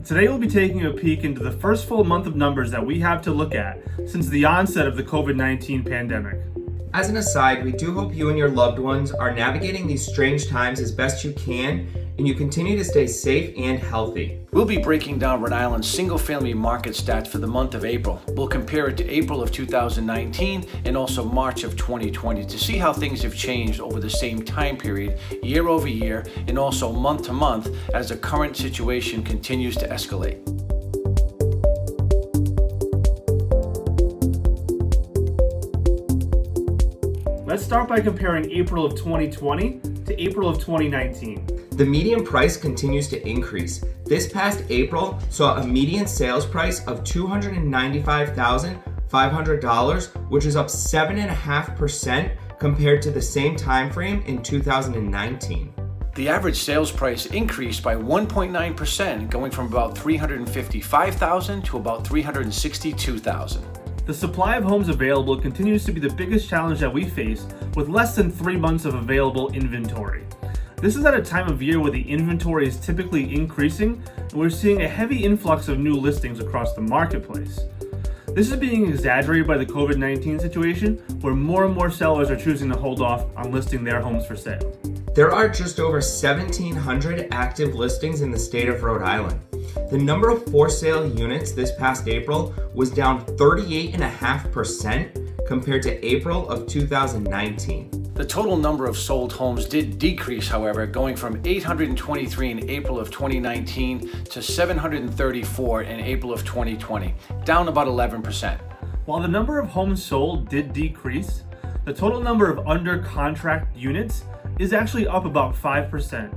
Today we'll be taking a peek into the first full month of numbers that we have to look at since the onset of the COVID-19 pandemic. As an aside, we do hope you and your loved ones are navigating these strange times as best you can, and you continue to stay safe and healthy. We'll be breaking down Rhode Island's single-family market stats for the month of April. We'll compare it to April of 2019 and also March of 2020 to see how things have changed over the same time period, year over year, and also month to month as the current situation continues to escalate. Let's start by comparing April of 2020 to April of 2019. The median price continues to increase. This past April saw a median sales price of $295,500, which is up 7.5% compared to the same time frame in 2019. The average sales price increased by 1.9%, going from about $355,000 to about $362,000. The supply of homes available continues to be the biggest challenge that we face, with less than 3 months of available inventory. This is at a time of year where the inventory is typically increasing, and we're seeing a heavy influx of new listings across the marketplace. This is being exaggerated by the COVID-19 situation, where more and more sellers are choosing to hold off on listing their homes for sale. There are just over 1,700 active listings in the state of Rhode Island. The number of for sale units this past April was down 38.5% compared to April of 2019. The total number of sold homes did decrease, however, going from 823 in April of 2019 to 734 in April of 2020, down about 11%. While the number of homes sold did decrease, the total number of under contract units is actually up about 5%.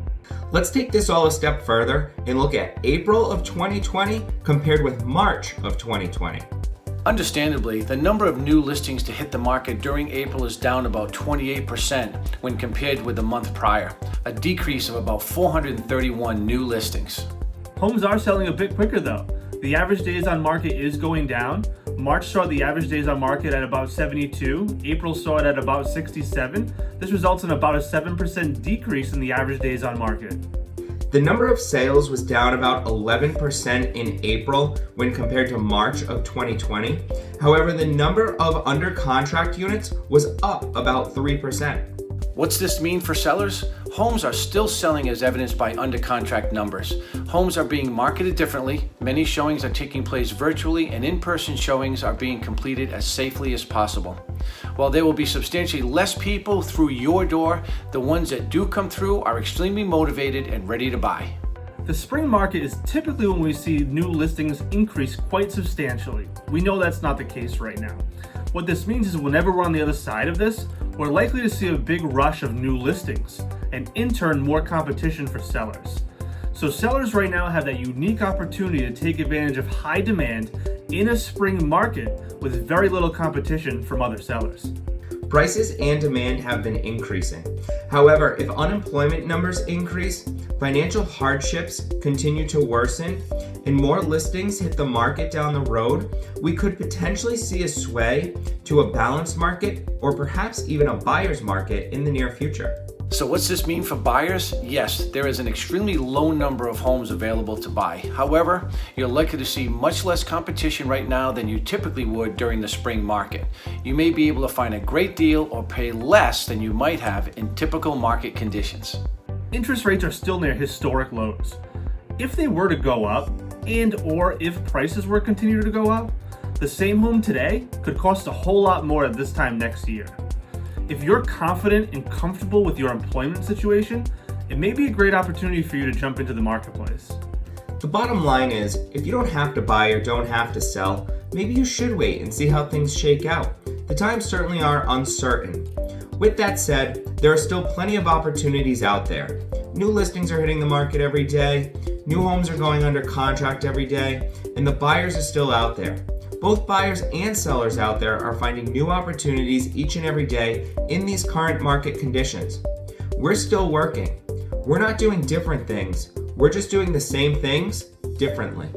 Let's take this all a step further and look at April of 2020 compared with March of 2020. Understandably, the number of new listings to hit the market during April is down about 28% when compared with the month prior, a decrease of about 431 new listings. Homes are selling a bit quicker though. The average days on market is going down. March saw the average days on market at about 72. April saw it at about 67. This results in about a 7% decrease in the average days on market. The number of sales was down about 11% in April when compared to March of 2020. However, the number of under contract units was up about 3%. What's this mean for sellers? Homes are still selling as evidenced by under contract numbers. Homes are being marketed differently. Many showings are taking place virtually, and in-person showings are being completed as safely as possible. While there will be substantially less people through your door, the ones that do come through are extremely motivated and ready to buy. The spring market is typically when we see new listings increase quite substantially. We know that's not the case right now. What this means is whenever we're on the other side of this, we're likely to see a big rush of new listings and in turn more competition for sellers. So sellers right now have that unique opportunity to take advantage of high demand in a spring market with very little competition from other sellers. Prices and demand have been increasing. However, if unemployment numbers increase, financial hardships continue to worsen, and more listings hit the market down the road, we could potentially see a sway to a balanced market or perhaps even a buyer's market in the near future. So what's this mean for buyers? Yes, there is an extremely low number of homes available to buy. However, you're likely to see much less competition right now than you typically would during the spring market. You may be able to find a great deal or pay less than you might have in typical market conditions. Interest rates are still near historic lows. If they were to go up, and or if prices were to continue to go up, the same home today could cost a whole lot more at this time next year. If you're confident and comfortable with your employment situation, it may be a great opportunity for you to jump into the marketplace. The bottom line is, if you don't have to buy or don't have to sell, maybe you should wait and see how things shake out. The times certainly are uncertain. With that said, there are still plenty of opportunities out there. New listings are hitting the market every day, new homes are going under contract every day, and the buyers are still out there. Both buyers and sellers out there are finding new opportunities each and every day in these current market conditions. We're still working. We're not doing different things. We're just doing the same things differently.